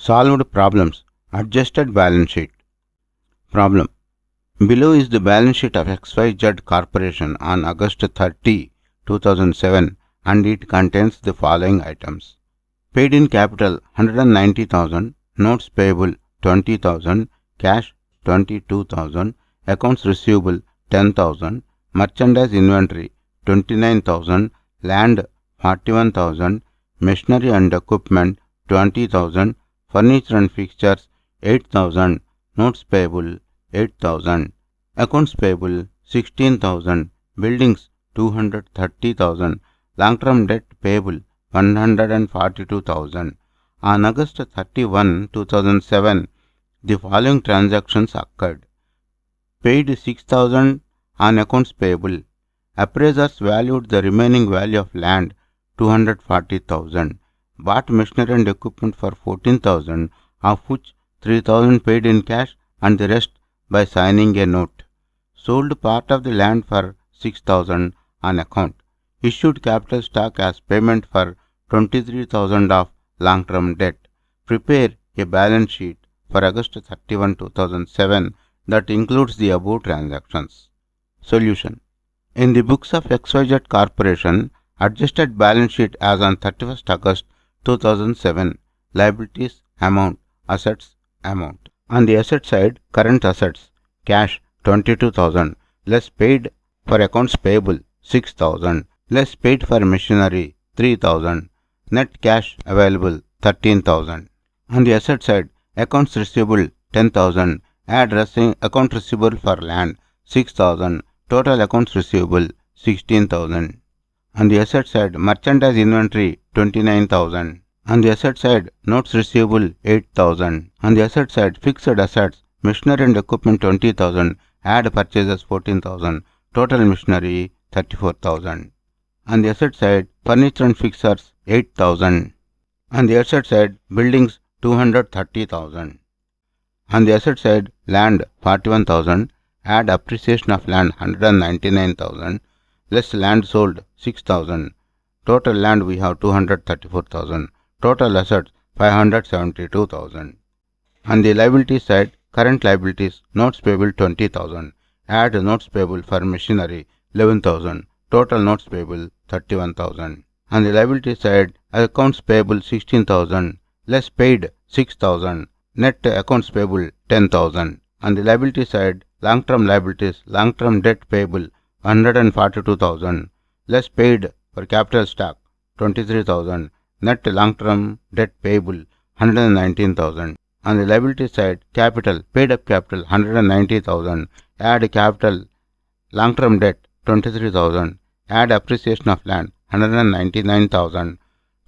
Solved problems. Adjusted balance sheet. Problem. Below is the balance sheet of XYZ Corporation on August 30, 2007 and it contains the following items. Paid in capital 190,000, notes payable 20,000, cash 22,000, accounts receivable 10,000, merchandise inventory 29,000, land 41,000, machinery and equipment 20,000, furniture and fixtures 8,000, notes payable 8,000, accounts payable 16,000, buildings 230,000, long-term debt payable 142,000. On August 31, 2007, the following transactions occurred. Paid 6,000 on accounts payable. Appraisers valued the remaining value of land 240,000. Bought machinery and equipment for 14,000, of which 3,000 paid in cash and the rest by signing a note. Sold part of the land for 6,000 on account. Issued capital stock as payment for 23,000 of long-term debt. Prepare a balance sheet for August 31, 2007 that includes the above transactions. Solution. In the books of XYZ Corporation, adjusted balance sheet as on 31st August 2007, liabilities amount, assets amount. On the asset side, current assets, cash 22,000, less paid for accounts payable 6,000, less paid for machinery 3,000, net cash available 13,000. On the asset side, accounts receivable 10,000, add account receivable for land 6,000, total accounts receivable 16,000. On the asset side, merchandise inventory 29,000. On the asset side, notes receivable 8,000. On the asset side, fixed assets, machinery and equipment 20,000, add purchases 14,000, total machinery 34,000. On the asset side, furniture and fixtures 8,000. On the asset side, buildings 230,000. On the asset side, land 41,000, add appreciation of land 199,000, less land sold 6,000. Total land we have 234,000. Total assets 572,000. On the liability side, current liabilities, notes payable 20,000, add notes payable for machinery 11,000, total notes payable 31,000. On the liability side, accounts payable 16,000, less paid 6,000, net accounts payable 10,000. On the liability side, long-term liabilities, long-term debt payable 142,000, less paid for capital stock 23,000, net long-term debt payable 119,000. On the liability side, capital, paid up capital 190,000, add capital, long-term debt 23,000, add appreciation of land 199,000,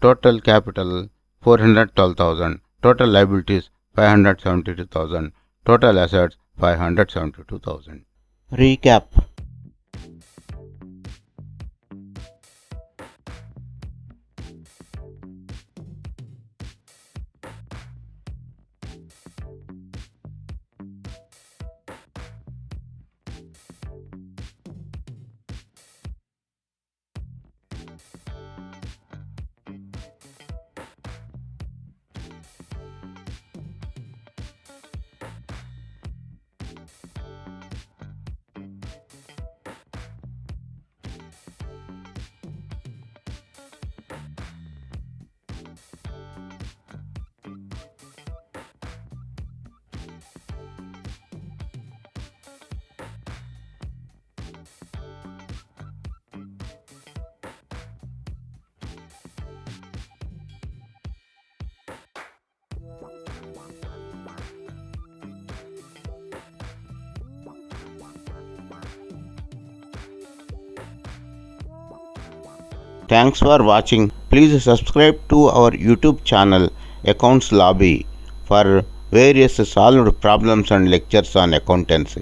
total capital 412,000, total liabilities 572,000, total assets 572,000. Recap. Thanks for watching. Please subscribe to our YouTube channel Accounts Lobby for various solved problems and lectures on accountancy.